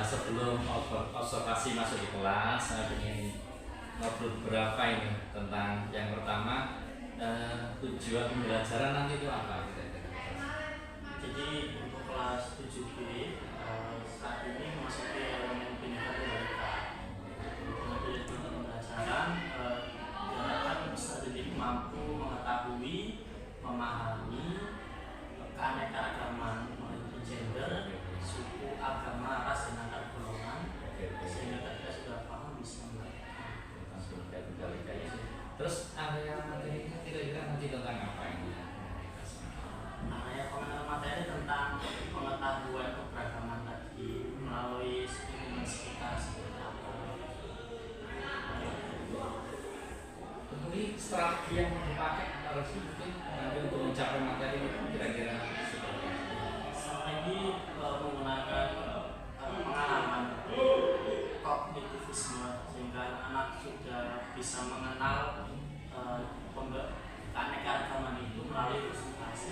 sebelum observasi masuk di kelas, saya ingin ngobrol beberapa ini tentang yang pertama, tujuan pembelajaran nanti itu apa? Jadi untuk kelas 7B saat ini memasuki elemen Bhinneka Tunggal Ika. Kemudian untuk pembelajaran diharapkan peserta didik mampu mengetahui, memahami keanekaragaman mulai gender, suku, agama, ras, dan antar golongan, sehingga kita sudah paham bisa Terus area materinya kira-kira nanti tentang apa ini? area pengenalan materi tentang pengetahuan keberagaman tadi melalui lingkungan sekitar seperti apa. Kemudian strategi yang mau dipakai harus mungkin nanti untuk mencapai materi itu kira-kira seperti apa? Strategi menggunakan pengalaman kognitivisme sehingga anak sudah bisa mengenal keanekaragaman itu melalui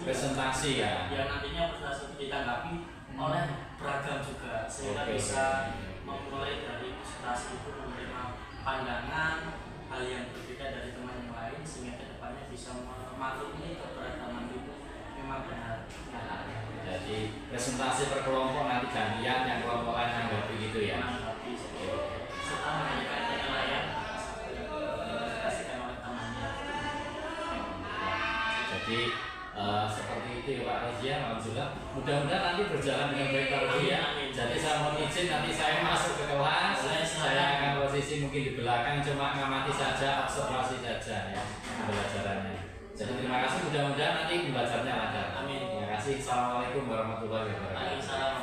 Presentasi ya. yang nantinya presentasi ditanggapi oleh beragam juga sehingga bisa memulai dari presentasi itu menerima pandangan hal yang berbeda dari teman yang lain sehingga kedepannya bisa memaklumi keberagaman itu memang benar. Jadi presentasi per kelompok nanti gantian yang kelompok lain nanggapi gitu ya. Menanggapi setelah memberikan penilaian dikasihkan oleh temannya. Jadi seperti itu ya Pak Rozia, alhamdulillah. Mudah-mudahan nanti berjalan dengan baik Pak Rozia. Jadi saya mohon izin nanti saya masuk ke kelas, saya akan posisi mungkin di belakang cuma ngamati saja, observasi saja ya pembelajarannya. Jadi terima kasih, mudah-mudahan nanti pembelajarannya lancar. Amin. Terima kasih. Assalamualaikum warahmatullahi wabarakatuh. Waalaikumsalam.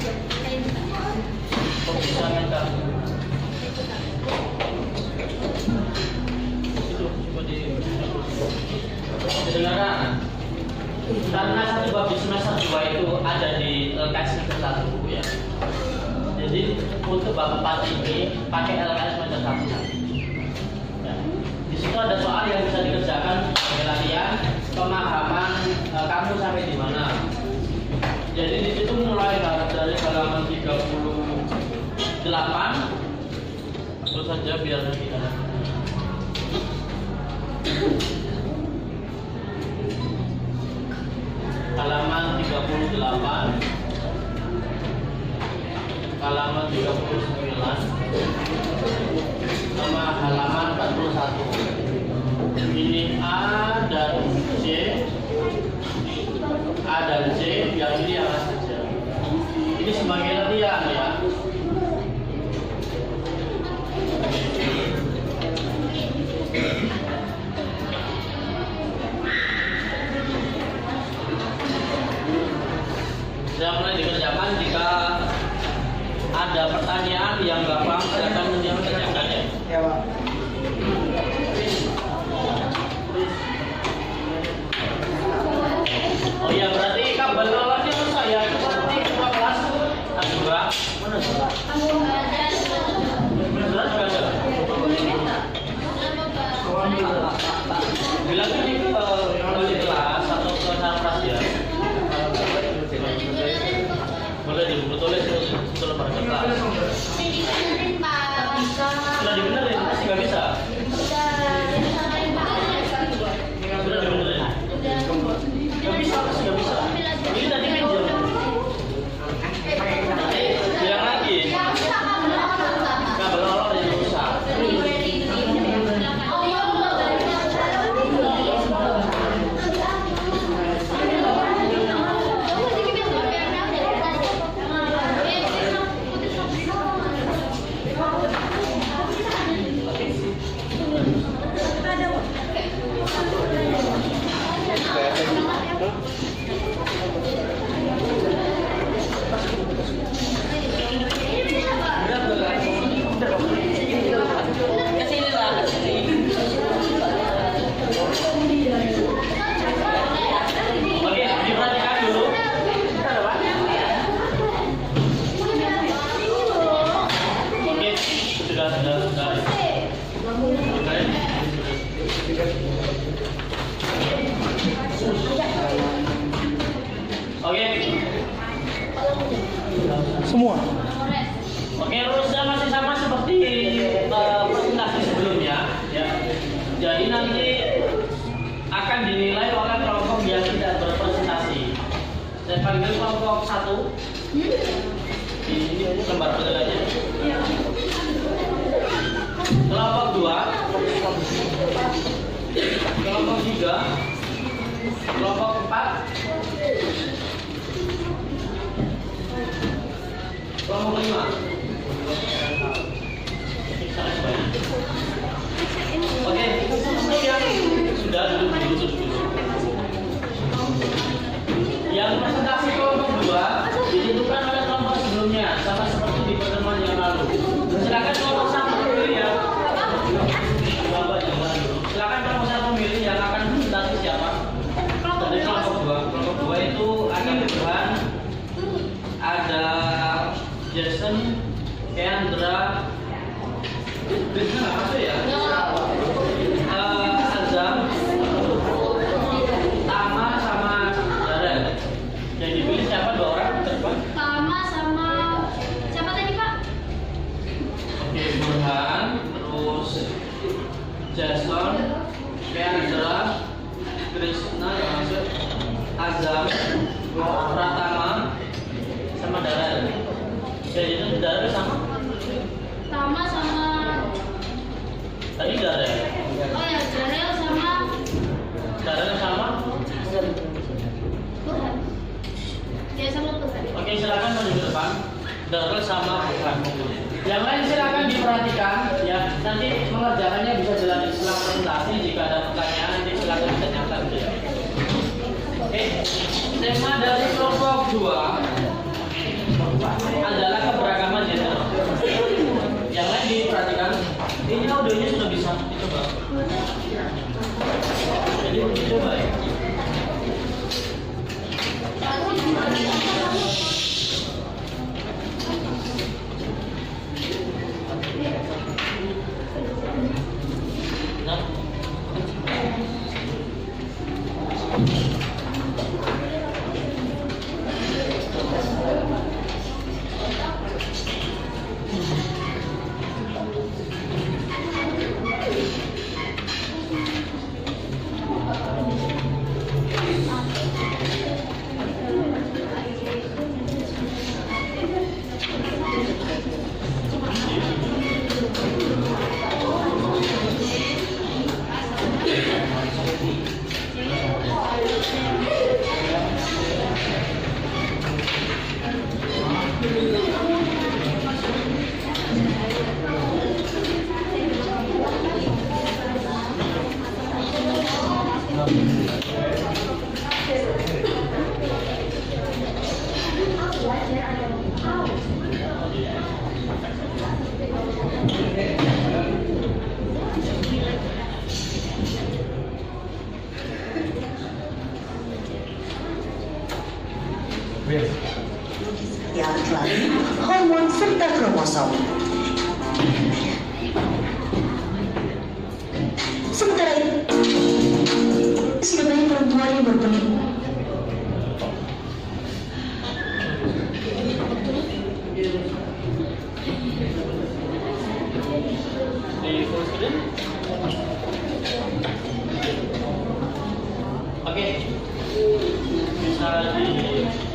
Kok bisa minta? Itu coba didengarkan. Karena satu bab di semester 2 itu ada di LKS semester 1 ya. Jadi untuk bab 4 ini pakai LKS semester 1. Ya. Di situ ada soal yang bisa dikerjakan sebagai latihan pemahaman kamu sampai di mana. Jadi di situ mulai dari halaman 38 terus saja biar kita halaman 38 halaman 39 sama halaman 41. Ini A dan C, A dan C yang ini yang saja. Ini sebagai latihan ya. Saya mulai dikerjakan jika ada pertanyaan yang nggak paham silakan mengerjakan ya. Ya Pak. Oh iya berarti kabel lolosnya rusak ya. Seperti ketua kelas ada juga. Mana juga? Beneran juga ada. Bilang ini ke kelas atau ke sarpras ya. Boleh di buku tulis itu lembar kertas. Sudah dibenerin pasti nggak bisa. Sudah dibenerin. Nggak bisa pasti nggak bisa. Ini tadi pinjam. Bilang lagi. Kabel olor jadi rusak. Oke, diperhatikan dulu. Oke, sudah. Oke. Semua. Oke, rumusnya masih sama seperti presentasi sebelumnya, ya. Jadi nanti akan dinilai oleh kelompok yang tidak berpresentasi. Saya panggil kelompok 1. Ini lembar betul aja. Kelompok 2, kelompok 3, kelompok 4, kelompok 5. Oke, yang sudah duduk dulu. Yang presentasi kelompok 2 ditentukan oleh kelompok sebelumnya, sama seperti di pertemuan yang lalu. Silakan kelompok 1 pilih ya. Silakan kelompok 1 pilih yang akan presentasi siapa. Dari kelompok 2. Kelompok 2 itu ada Tuhan, ada Jason, Kendra, Bisnya nggak masuk ya? Azam, Tama sama Darren. Yang dipilih siapa? 2 orang ke depan? Tama sama siapa tadi Pak? Oke, Burhan, terus Jason, Kendra, Krishna yang masuk, Azam, Pratama, sama Darren. Jadi itu Darren sama? Tama sama Tadi Darren. oh ya Jarel sama Darren sama? Burhan. Ya sama Burhan. Oke, silakan maju ke depan. Darren sama Burhan. Yang lain silakan diperhatikan ya. Nanti mengerjakannya bisa dilanjut setelah presentasi. Jika ada pertanyaan nanti silakan ditanyakan ya. Oke, tema dari kelompok 2 seperti alat kelamin, hormon, serta kromosom. Sementara itu, sudah banyak perempuan yang berpenipu. Oke, bisa dimulai.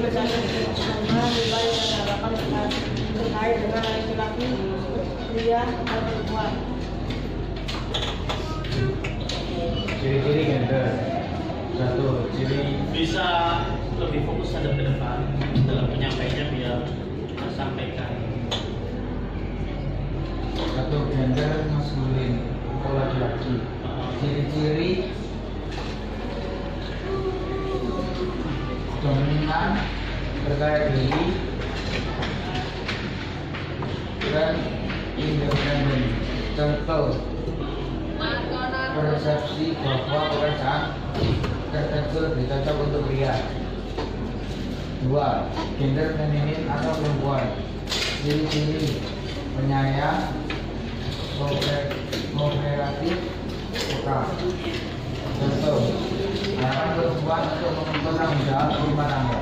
Assalamualaikum warahmatullahi wabarakatuh. Terkait dengan laki-laki, pria, dan perempuan. Ciri-ciri gender. Satu, ciri Bisa lebih fokus ada ke depan dalam penyampaiannya biar tersampaikan. satu gender maskulin atau laki-laki. Ciri-ciri dominan, percaya diri, dan independen. Contoh, persepsi bahwa pekerjaan tertentu lebih cocok untuk pria. 2. Gender feminin atau perempuan. Ciri-ciri penyayang, kooperatif, peka. Contoh, harapan perempuan untuk memenuhi tanggung jawab rumah tangga.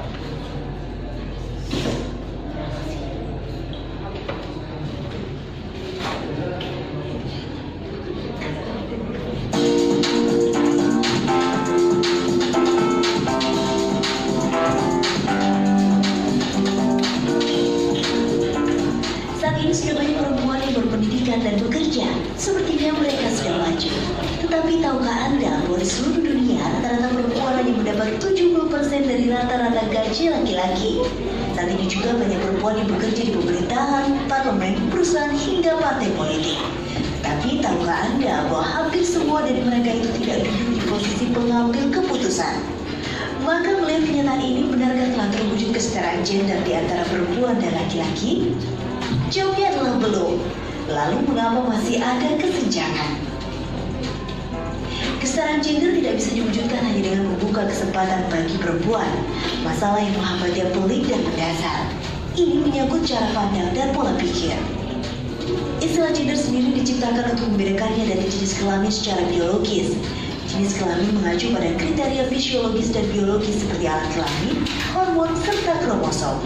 Saat ini sudah banyak perempuan yang berpendidikan dan bekerja, sepertinya mereka sudah maju. Tetapi tahukah Anda bahwa di seluruh dunia rata-rata perempuan hanya mendapat 70% dari rata-rata gaji laki-laki? Saat ini juga banyak perempuan yang bekerja di pemerintahan, parlemen, perusahaan hingga partai politik. Tetapi tahukah Anda bahwa hampir semua dari mereka itu tidak duduk di posisi pengambil keputusan? Maka melihat kenyataan ini, benarkah telah terwujud kesetaraan gender di antara perempuan dan laki-laki? Jawabnya adalah belum. Lalu mengapa masih ada kesenjangan? Kesetaraan gender tidak bisa diwujudkan hanya dengan membuka kesempatan bagi perempuan. Masalah yang menghambat yang pelik dan mendasar. Ini menyangkut cara pandang dan pola pikir. Istilah gender sendiri diciptakan untuk membedakannya dari jenis kelamin secara biologis. Jenis kelamin mengacu pada kriteria fisiologis dan biologis seperti alat kelamin, hormon, serta kromosom.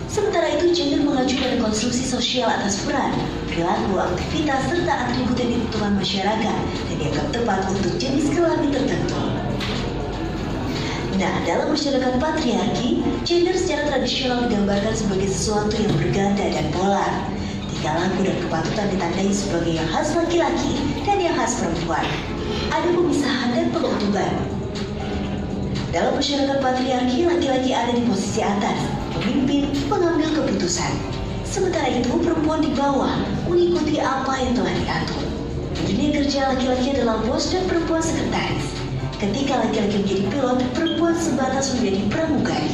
Sementara itu, gender mengacu pada konstruksi sosial atas peran, perilaku, aktivitas, serta atribut yang ditentukan masyarakat dan dianggap tepat untuk jenis kelamin tertentu. Nah, dalam masyarakat patriarki, gender secara tradisional digambarkan sebagai sesuatu yang berganda dan polar. Tingkah laku dan kepatutan ditandai sebagai yang khas laki-laki dan yang khas perempuan. Ada pemisahan dan pengutuban. Dalam masyarakat patriarki, laki-laki ada di posisi atas, pemimpin, pengambil keputusan. Sementara itu, perempuan di bawah mengikuti apa yang telah diatur. Di dunia kerja, laki-laki adalah bos dan perempuan sekretaris. Ketika laki-laki menjadi pilot, perempuan sebatas menjadi pramugari.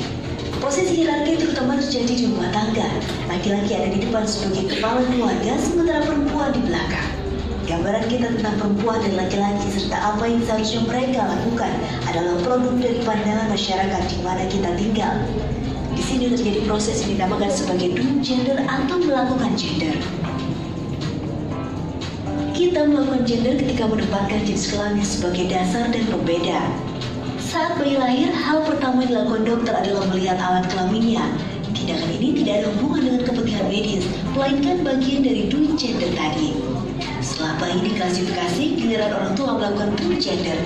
Posisi hierarki terutama terjadi di rumah tangga. Laki-laki ada di depan sebagai kepala keluarga, sementara perempuan di belakang. Gambaran kita tentang perempuan dan laki-laki serta apa yang seharusnya mereka lakukan adalah produk dari pandangan masyarakat di mana kita tinggal. Di sini terjadi proses yang dinamakan sebagai doing gender atau melakukan gender. Kita melakukan gender ketika menempatkan jenis kelamin sebagai dasar dan pembeda. Saat bayi lahir, hal pertama yang dilakukan dokter adalah melihat alat kelaminnya. Tindakan ini tidak ada hubungan dengan kepentingan medis, melainkan bagian dari doing gender tadi. Setelah bayi diklasifikasi, giliran orang tua melakukan doing gender.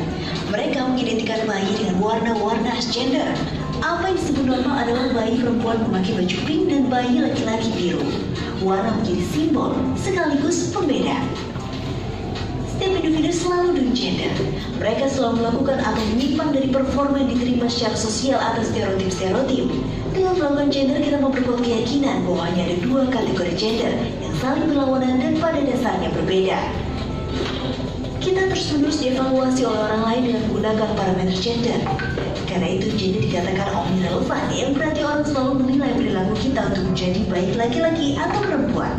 Mereka mengidentikan bayi dengan warna-warna gender. Apa yang disebut normal adalah bayi perempuan memakai baju pink dan bayi laki-laki biru. Warna menjadi simbol sekaligus pembeda. Setiap individu selalu doing gender. Mereka selalu melakukan atau menyimpang dari performa yang diterima secara sosial atas stereotip-stereotip. Dengan melakukan gender, kita memperkuat keyakinan bahwa hanya ada dua kategori gender yang saling berlawanan dan pada dasarnya berbeda. Kita terus-menerus dievaluasi oleh orang lain dengan menggunakan parameter gender. Karena itu gender dikatakan omnirelevan, yang berarti orang selalu menilai perilaku kita untuk menjadi baik laki-laki atau perempuan.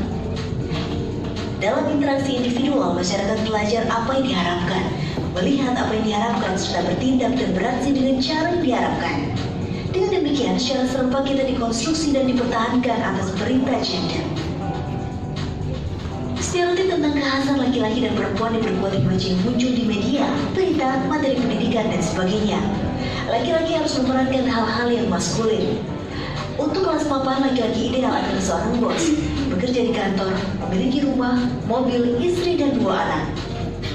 Dalam interaksi individual, masyarakat belajar apa yang diharapkan, melihat apa yang diharapkan, serta bertindak dan beraksi dengan cara yang diharapkan. Dengan demikian, secara serempak kita dikonstruksi dan dipertahankan atas perintah gender. Stereotip tentang kekhasan laki-laki dan perempuan yang berbuat yang muncul di media, berita, materi pendidikan, dan sebagainya. Laki-laki harus memerankan hal-hal yang maskulin. Untuk kelas papan, laki-laki ideal adalah seorang bos, bekerja di kantor, memiliki rumah, mobil, istri, dan 2 anak.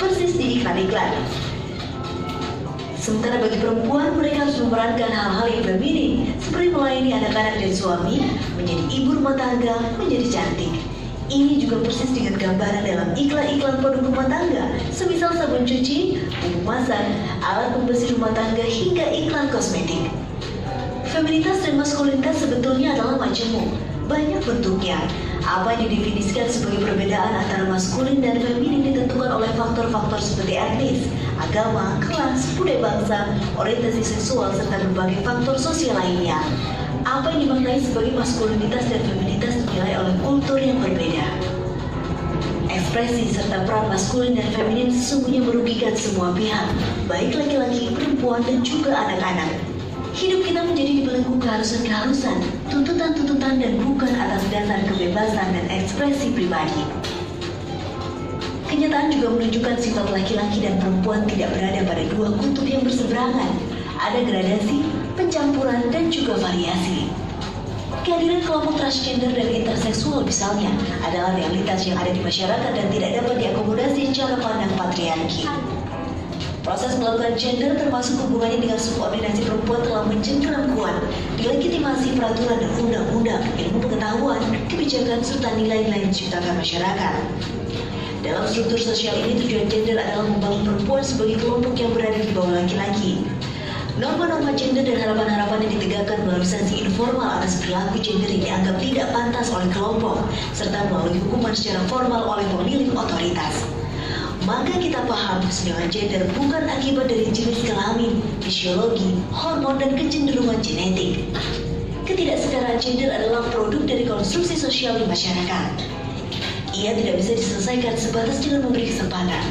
Persis di iklan-iklan. Sementara bagi perempuan, mereka harus memerankan hal-hal yang feminim, seperti melayani anak-anak dan suami, menjadi ibu rumah tangga, menjadi cantik. Ini juga persis dengan gambaran dalam iklan-iklan produk rumah tangga, semisal sabun cuci, bumbu masak, alat pembersih rumah tangga, hingga iklan kosmetik. Feminitas dan maskulinitas sebetulnya adalah majemuk, banyak bentuknya. Apa yang didefinisikan sebagai perbedaan antara maskulin dan feminin ditentukan oleh faktor-faktor seperti etnis, agama, kelas, budaya bangsa, orientasi seksual, serta berbagai faktor sosial lainnya. Apa yang dimaknai sebagai maskulinitas dan feminitas dinilai oleh kultur yang berbeda. Ekspresi serta peran maskulin dan feminin sesungguhnya merugikan semua pihak, baik laki-laki, perempuan, dan juga anak-anak. Hidup kita menjadi dibelenggu keharusan-keharusan, tuntutan-tuntutan, dan bukan atas dasar kebebasan dan ekspresi pribadi. Kenyataan juga menunjukkan sifat laki-laki dan perempuan tidak berada pada dua kutub yang berseberangan. Ada gradasi, pencampuran, dan juga variasi. Kehadiran kelompok transgender dan interseksual misalnya adalah realitas yang ada di masyarakat dan tidak dapat diakomodasi cara pandang patriarki. Proses melakukan gender termasuk hubungannya dengan subordinasi perempuan telah mencengkeram kuat, dilegitimasi peraturan dan undang-undang, ilmu pengetahuan, kebijakan, serta nilai-nilai yang diciptakan masyarakat. Dalam struktur sosial ini, tujuan gender adalah membangun perempuan sebagai kelompok yang berada di bawah laki-laki. Norma-norma gender dan harapan-harapan yang ditegakkan melalui sanksi informal atas perilaku gender yang dianggap tidak pantas oleh kelompok, serta melalui hukuman secara formal oleh pemilik otoritas. Maka kita paham kesenjangan gender bukan akibat dari jenis kelamin, fisiologi, hormon, dan kecenderungan genetik. Ketidaksetaraan gender adalah produk dari konstruksi sosial di masyarakat. Ia tidak bisa diselesaikan sebatas dengan memberi kesempatan.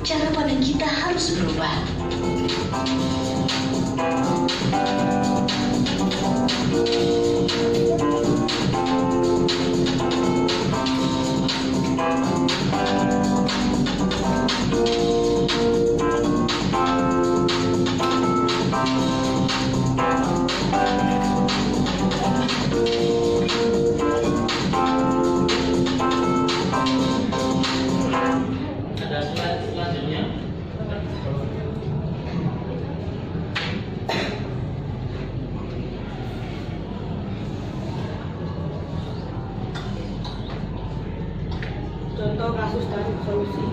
Cara pandang kita harus berubah. Ada slide selanjutnya. Contoh kasus dan solusi.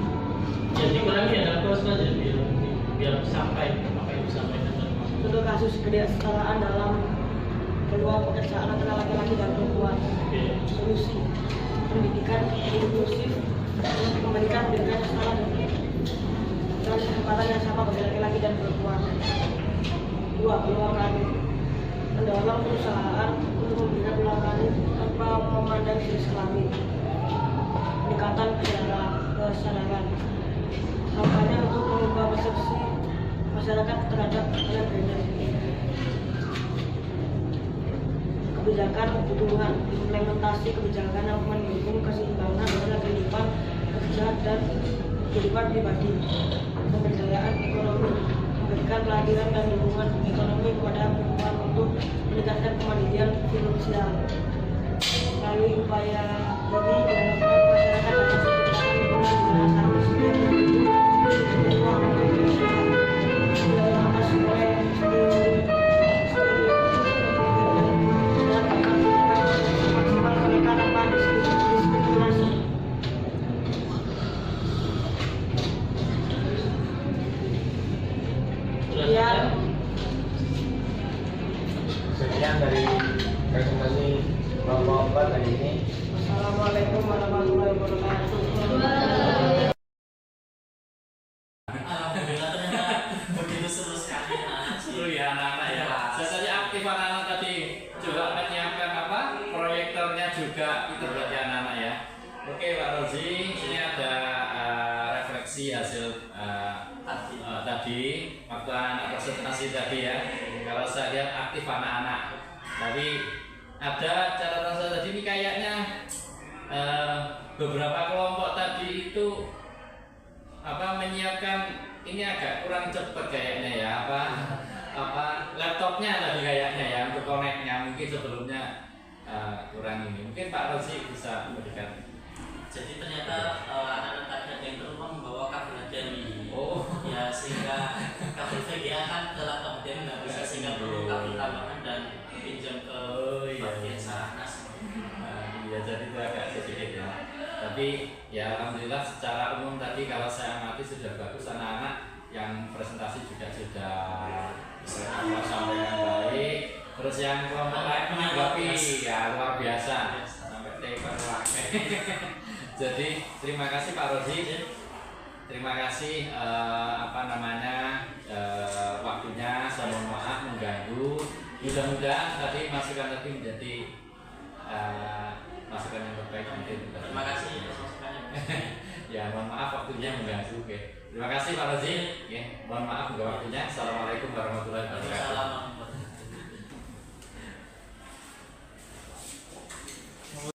Jadi kurangnya ada kelas aja biar sampai apa yang disampaikan. Contoh kasus ketidaksetaraan dalam peluang pekerjaan antara laki-laki dan perempuan. Solusi: pendidikan inklusif, memberikan pendidikan yang sama dan kesempatan yang sama bagi laki-laki dan perempuan. 2. Peluang karir: mendorong perusahaan untuk memberikan peluang karir tanpa memandang jenis kelamin. Pendekatan kesadaran, kampanye untuk mengubah persepsi masyarakat terhadap gender. Kebijakan kebutuhan, implementasi kebijakan yang mendukung keseimbangan antara kehidupan kerja dan kehidupan pribadi, pemberdayaan ekonomi, memberikan pelatihan dan dukungan ekonomi kepada perempuan untuk meningkatkan kemandirian finansial. Melalui upaya ini diharapkan masyarakat dapat menciptakan lingkungan di mana satu setiap individu berpeluang untuk berusaha. Dilakukan supaya dan akan maksimal mereka tanpa diskriminasi. Ya, Sekian dari presentasi kelompok 4 hari ini. Assalamualaikum warahmatullahi wabarakatuh. Alhamdulillah ternyata begitu seru sekali Seru ya anak-anak ya. Saya tadi aktif anak-anak tadi juga menyiapkan apa proyektornya juga itu berarti anak-anak ya. Oke Pak Rozi, ini ada refleksi hasil tadi waktu anak presentasi tadi ya. Kalau saya lihat aktif anak-anak. Tapi ada catatan saya tadi ini kayaknya beberapa kelompok tadi itu apa menyiapkan ini agak kurang cepat kayaknya ya apa laptopnya tadi kayaknya ya untuk connect-nya mungkin sebelumnya kurang ini. Mungkin Pak Rozi bisa memberikan. Jadi ternyata anak-anak tadi ada yang terlupa membawa kabel HDMI. Oh Ya sehingga kabel VGA kan ke laptop dia nggak bisa, sehingga perlu kabel tambahan dan pinjam ke bagian Sarnas. Iya jadi itu agak sedikit ya. Tapi ya alhamdulillah secara umum tadi kalau saya amati sudah bagus, anak-anak yang presentasi juga sudah bisa sampaikan baik. Terus yang kelompok lain menanggapi ya luar biasa sampai tekan pakai. Jadi terima kasih Pak Rozi. Terima kasih waktunya. Saya mohon maaf mengganggu. Mudah-mudahan tadi masukan tadi menjadi masukan yang terbaik mungkin. Terima kasih atas masukannya. Ya mohon maaf waktunya mengganggu. Oke. Terima kasih Pak Rozi. Ya, mohon maaf juga waktunya. Assalamualaikum warahmatullahi wabarakatuh.